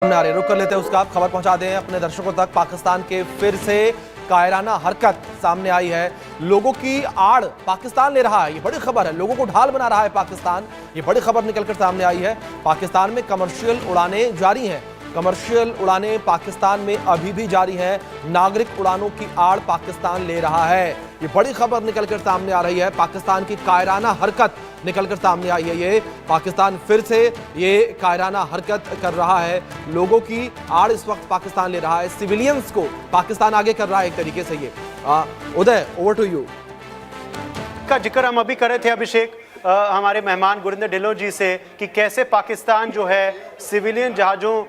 सामने आ रही है। रुक कर लेते हैं उसका, खबर पहुंचा दें अपने दर्शकों तक। पाकिस्तान के फिर से कायराना हरकत सामने आई है। लोगों की आड़ पाकिस्तान ले रहा है, ये बड़ी खबर है। लोगों को ढाल बना रहा है पाकिस्तान, ये बड़ी खबर निकलकर सामने आई है। पाकिस्तान में कमर्शियल उड़ानें जारी हैं। कमर्शियल उड़ानें पाकिस्तान में अभी भी जारी हैं। नागरिक उड़ानों की आड़ पाकिस्तान ले रहा है, ये बड़ी खबर निकलकर सामने आ रही है। पाकिस्तान की कायराना हरकत निकलकर सामने आई है। ये पाकिस्तान फिर से ये कायराना हरकत कर रहा है। लोगों की आड़ इस वक्त पाकिस्तान ले रहा है। सिविलियंस को पाकिस्तान आगे कर रहा है एक तरीके से। ये उदय, ओवर टू यू। का जिक्र हम अभी कर रहे थे अभिषेक, हमारे मेहमान गुरिंदर ढिल्लों जी से, कि कैसे पाकिस्तान जो है सिविलियन जहाज़ों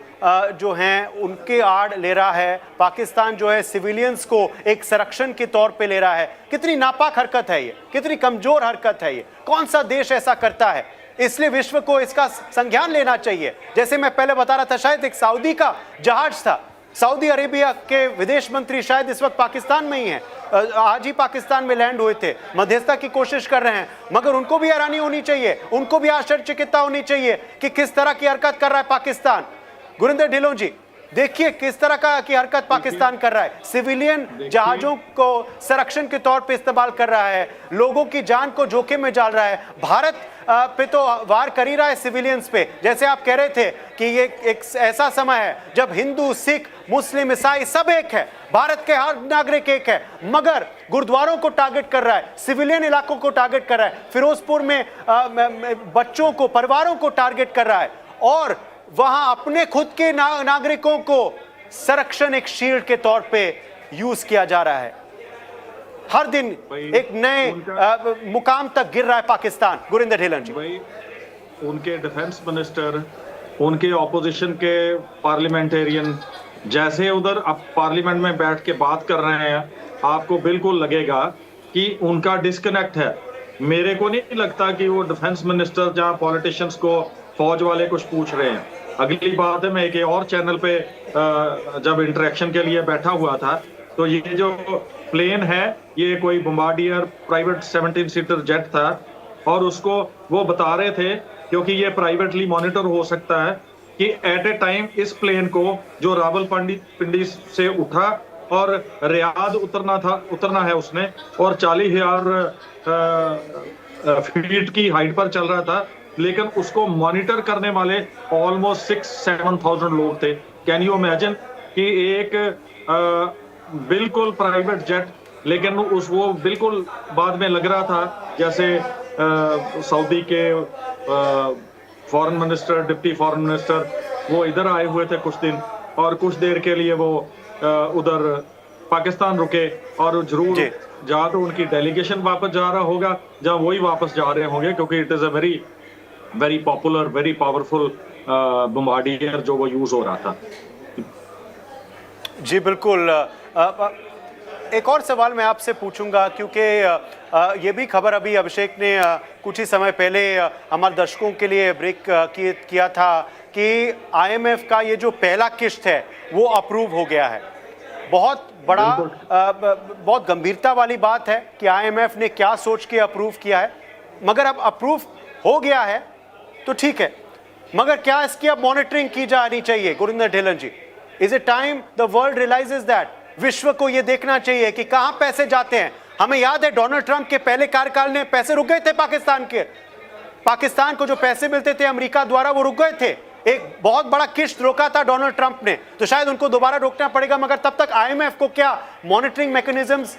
जो हैं उनके आड़ ले रहा है। पाकिस्तान जो है सिविलियंस को एक संरक्षण के तौर पे ले रहा है। कितनी नापाक हरकत है ये, कितनी कमजोर हरकत है ये। कौन सा देश ऐसा करता है? इसलिए विश्व को इसका संज्ञान लेना चाहिए। जैसे मैं पहले बता रहा था, शायद एक सऊदी का जहाज था, सऊदी अरेबिया के विदेश मंत्री शायद इस वक्त पाकिस्तान में ही हैं, आज ही पाकिस्तान में लैंड हुए थे, मध्यस्थता की कोशिश कर रहे हैं। मगर उनको भी हैरानी होनी चाहिए, उनको भी आश्चर्यचकितता होनी चाहिए कि किस तरह की हरकत कर रहा है पाकिस्तान। गुरिंदर ढिल्लों जी, देखिए किस तरह की हरकत पाकिस्तान कर रहा है। सिविलियन जहाजों को संरक्षण के तौर पे इस्तेमाल कर रहा है, लोगों की जान को जोखिम में डाल रहा है। भारत पे तो वार कर ही रहा है सिविलियंस पे। जैसे आप कह रहे थे कि ये एक ऐसा समय है जब हिंदू, सिख, मुस्लिम, ईसाई सब एक है, भारत के हर नागरिक एक है, मगर गुरुद्वारों को टारगेट कर रहा है, सिविलियन इलाकों को टारगेट कर रहा है, फिरोजपुर में बच्चों को, परिवारों को टारगेट कर रहा है, और वहां अपने खुद के नागरिकों को संरक्षण एक शील्ड के तौर पे यूज किया जा रहा है। हर दिन एक नए मुकाम तक गिर रहा है पाकिस्तान। गुरिंदर ढिल्लों जी, उनके डिफेंस मिनिस्टर, उनके ऑपोजिशन के पार्लियामेंटेरियन जैसे उधर अब पार्लियामेंट में बैठ के बात कर रहे हैं, आपको बिल्कुल लगेगा कि उनका डिस्कनेक्ट है। मेरे को नहीं लगता कि वो डिफेंस मिनिस्टर जहां पॉलिटिशियंस को, फौज वाले कुछ पूछ रहे हैं। अगली बात है, मैं एक और चैनल पे जब इंटरेक्शन के लिए बैठा हुआ था, तो ये जो प्लेन है ये कोई बम्बार्डियर प्राइवेट 17 सीटर जेट था, और उसको वो बता रहे थे, क्योंकि ये प्राइवेटली मॉनिटर हो सकता है, कि एट ए टाइम इस प्लेन को जो रावलपिंडी से उठा और रियाद उतरना है उसने, और 40,000 फीट की हाइट पर चल रहा था, लेकिन उसको मॉनिटर करने वाले ऑलमोस्ट 6-7,000 लोग थे। कैन यू इमेजिन कि एक बिल्कुल प्राइवेट जेट, लेकिन वो बिल्कुल बाद में लग रहा था जैसे सऊदी के foreign minister, deputy foreign minister, वो इधर आए हुए थे कुछ दिन, और कुछ देर के लिए वो उधर पाकिस्तान रुके, और जरूर जहाँ तो उनकी डेलीगेशन वापस जा रहा होगा, जहाँ वही वापस जा रहे होंगे, क्योंकि it is a very popular, very powerful Bombardier जो वो यूज हो रहा था। जी बिल्कुल। एक और सवाल मैं आपसे पूछूंगा, क्योंकि ये भी खबर अभी अभिषेक ने कुछ ही समय पहले हमारे दर्शकों के लिए ब्रेक किया था कि IMF का ये जो पहला किस्त है वो अप्रूव हो गया है। बहुत बड़ा, बहुत गंभीरता वाली बात है कि IMF ने क्या सोच के अप्रूव किया है, मगर अब अप्रूव हो गया है तो ठीक है, मगर क्या इसकी अब मॉनिटरिंग की जानी चाहिए? Gurinder Dhillon ji, is it time the world realises that? विश्व को यह देखना चाहिए कि कहां पैसे जाते हैं। हमें याद है डोनाल्ड ट्रंप के पहले कार्यकाल में पैसे रुक गए थे पाकिस्तान को जो पैसे मिलते थे अमेरिका द्वारा, वो रुक गए थे। एक बहुत बड़ा किस्त रोका था डोनाल्ड ट्रंप ने, तो शायद उनको दोबारा रोकना पड़ेगा। मगर तब तक IMF को क्या मॉनिटरिंग मैकेनिज्म्स